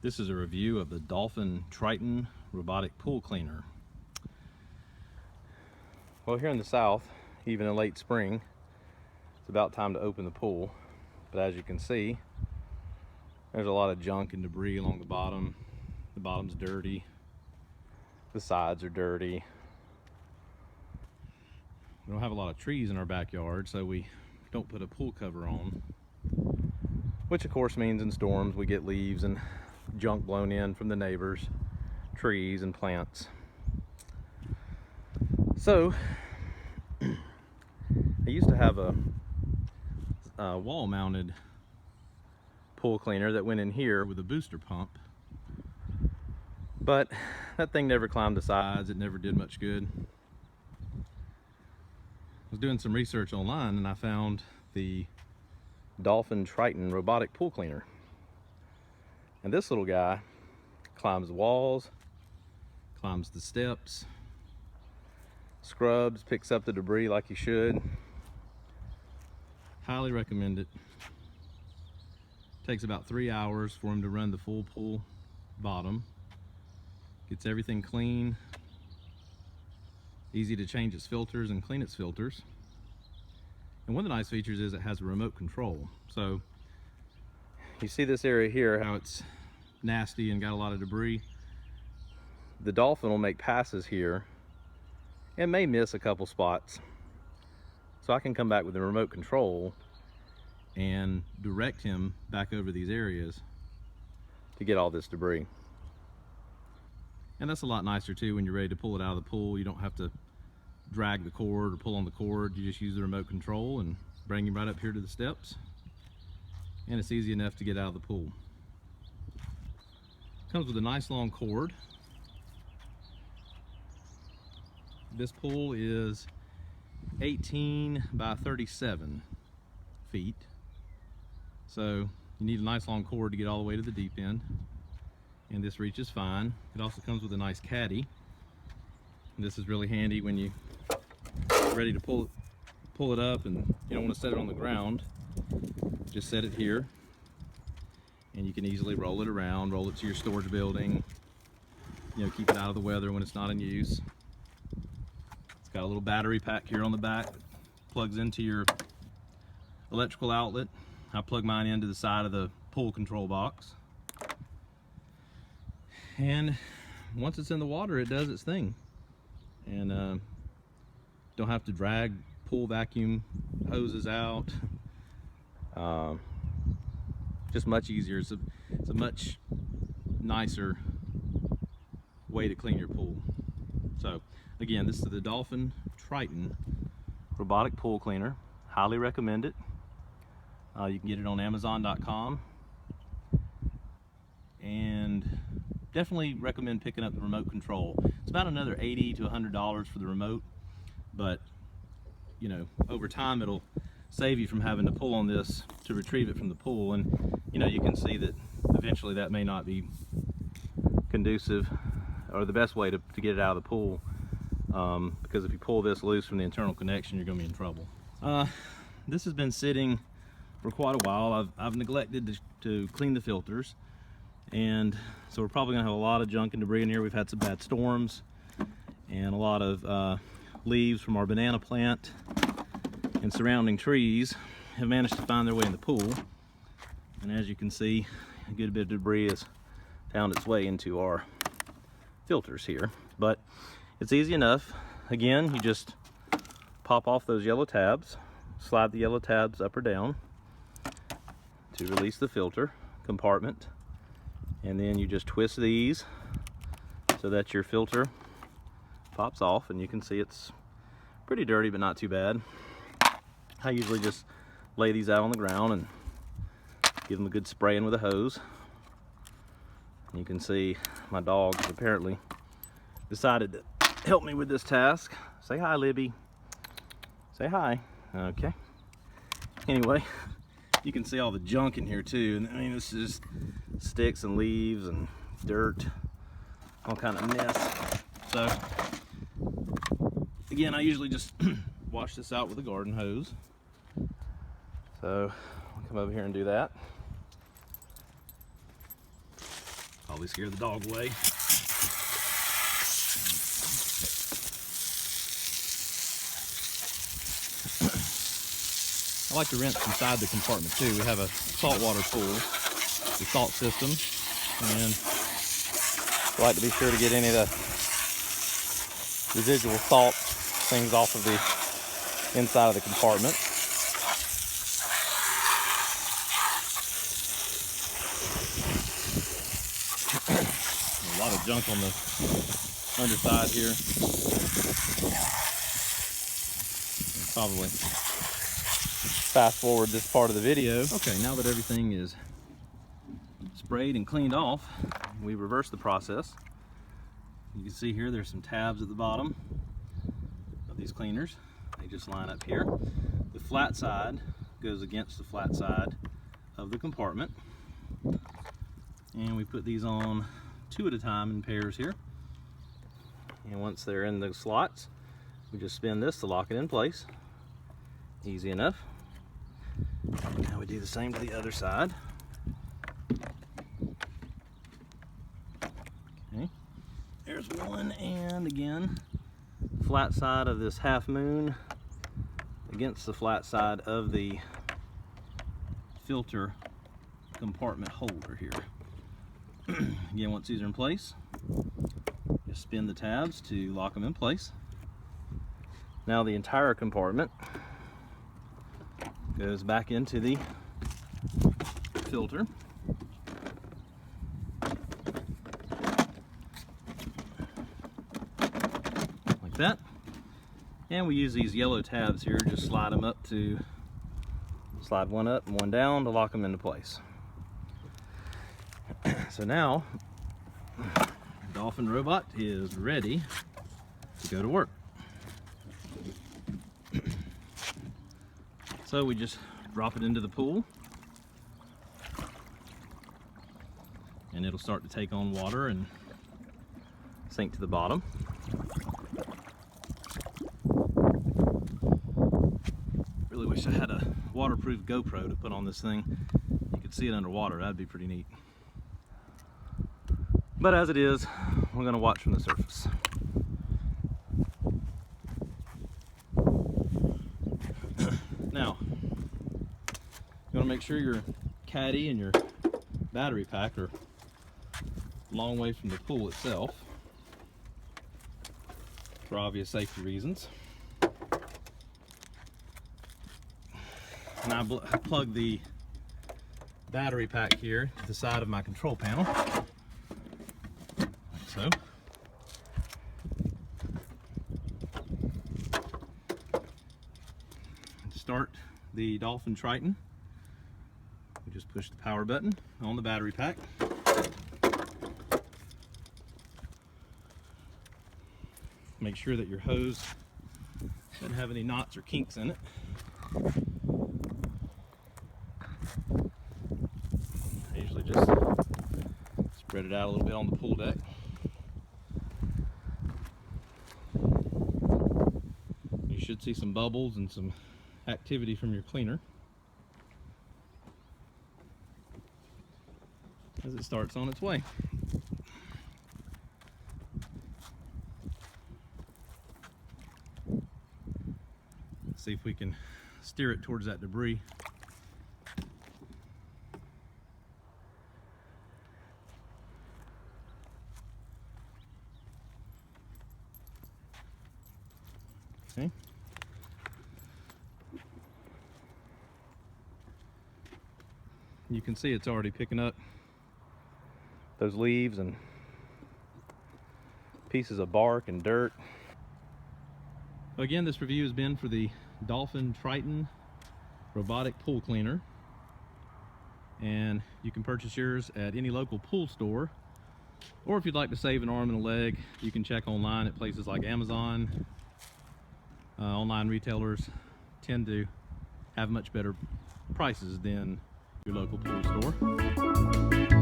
This is a review of the Dolphin Triton Robotic Pool Cleaner. Well, here in the south, even in late spring, it's about time to open the pool. But as you can see, there's a lot of junk and debris along the bottom. The bottom's dirty. The sides are dirty. We don't have a lot of trees in our backyard, so we don't put a pool cover on. Which of course means in storms we get leaves and junk blown in from the neighbors, trees and plants. So I used to have a wall-mounted pool cleaner that went in here with a booster pump, but that thing never climbed the sides. It never did much good. I was doing some research online and I found the Dolphin Triton Robotic Pool Cleaner. And this little guy climbs the walls, climbs the steps, scrubs, picks up the debris like you should. Highly recommend it. Takes about 3 hours for him to run the full pool bottom. Gets everything clean. Easy to change its filters and clean its filters. And one of the nice features is it has a remote control. So you see this area here, how it's nasty and got a lot of debris. The Dolphin will make passes here and may miss a couple spots. So I can come back with the remote control and direct him back over these areas to get all this debris. And that's a lot nicer too when you're ready to pull it out of the pool. You don't have to drag the cord or pull on the cord. You just use the remote control and bring him right up here to the steps. And it's easy enough to get out of the pool. Comes with a nice long cord. This pool is 18 by 37 feet. So you need a nice long cord to get all the way to the deep end. And this reaches fine. It also comes with a nice caddy. And this is really handy when you're ready to pull it up and you don't want to set it on the ground. Just set it here and you can easily roll it around, roll it to your storage building, keep it out of the weather when it's not in use. It's got a little battery pack here on the back that plugs into your electrical outlet. I plug mine into the side of the pool control box. And once it's in the water, it does its thing. And don't have to drag pool vacuum hoses out. Just much easier. It's a much nicer way to clean your pool. So again, this is the Dolphin Triton Robotic Pool Cleaner. Highly recommend it. You can get it on Amazon.com, and definitely recommend picking up the remote control. It's about another $80 to $100 for the remote, but over time it'll save you from having to pull on this to retrieve it from the pool. And you can see that eventually that may not be conducive or the best way to get it out of the pool, because if you pull this loose from the internal connection, you're going to be in trouble. This has been sitting for quite a while. I've neglected to clean the filters, and so we're probably going to have a lot of junk and debris in here. We've had some bad storms and a lot of leaves from our banana plant and surrounding trees have managed to find their way in the pool. And as you can see, a good bit of debris has found its way into our filters here. But it's easy enough. Again, you just pop off those yellow tabs, slide the yellow tabs up or down to release the filter compartment. And then you just twist these so that your filter pops off, and you can see it's pretty dirty but not too bad. I usually just lay these out on the ground and give them a good spraying with a hose. You can see my dog has apparently decided to help me with this task. Say hi, Libby. Say hi. Okay. Anyway, you can see all the junk in here too. I mean, this is sticks and leaves and dirt, all kind of mess. So again, I usually just wash this out with a garden hose. So I'll come over here and do that. Probably scare the dog away. I like to rinse inside the compartment too. We have a saltwater pool, the salt system, and I like to be sure to get any of the residual salt things off of the inside of the compartment. A lot of junk on the underside here. Probably fast forward this part of the video. Okay, now that everything is sprayed and cleaned off, we reverse the process. You can see here there's some tabs at the bottom of these cleaners. They just line up here. The flat side goes against the flat side of the compartment. And we put these on 2 at a time in pairs here. And once they're in the slots, we just spin this to lock it in place. Easy enough. Now we do the same to the other side. Okay, there's one, and again, flat side of this half moon against the flat side of the filter compartment holder here. Again, once these are in place, just spin the tabs to lock them in place. Now the entire compartment goes back into the filter. Like that. And we use these yellow tabs here, just slide them up to, slide one up and one down to lock them into place. So now, Dolphin Robot is ready to go to work. So we just drop it into the pool and it'll start to take on water and sink to the bottom. Really wish I had a waterproof GoPro to put on this thing. You could see it underwater. That'd be pretty neat. But as it is, we're going to watch from the surface. Now, you want to make sure your caddy and your battery pack are a long way from the pool itself for obvious safety reasons. And I plug the battery pack here to the side of my control panel, like so. Start the Dolphin Triton. We just push the power button on the battery pack. Make sure that your hose doesn't have any knots or kinks in it. I usually just spread it out a little bit on the pool deck. You should see some bubbles and some activity from your cleaner as it starts on its way. Let's see if we can steer it towards that debris. Okay. You can see it's already picking up those leaves and pieces of bark and dirt. Again, this review has been for the Dolphin Triton Robotic Pool Cleaner, and you can purchase yours at any local pool store, or if you'd like to save an arm and a leg, you can check online at places like Amazon. Online retailers tend to have much better prices than your local pool store.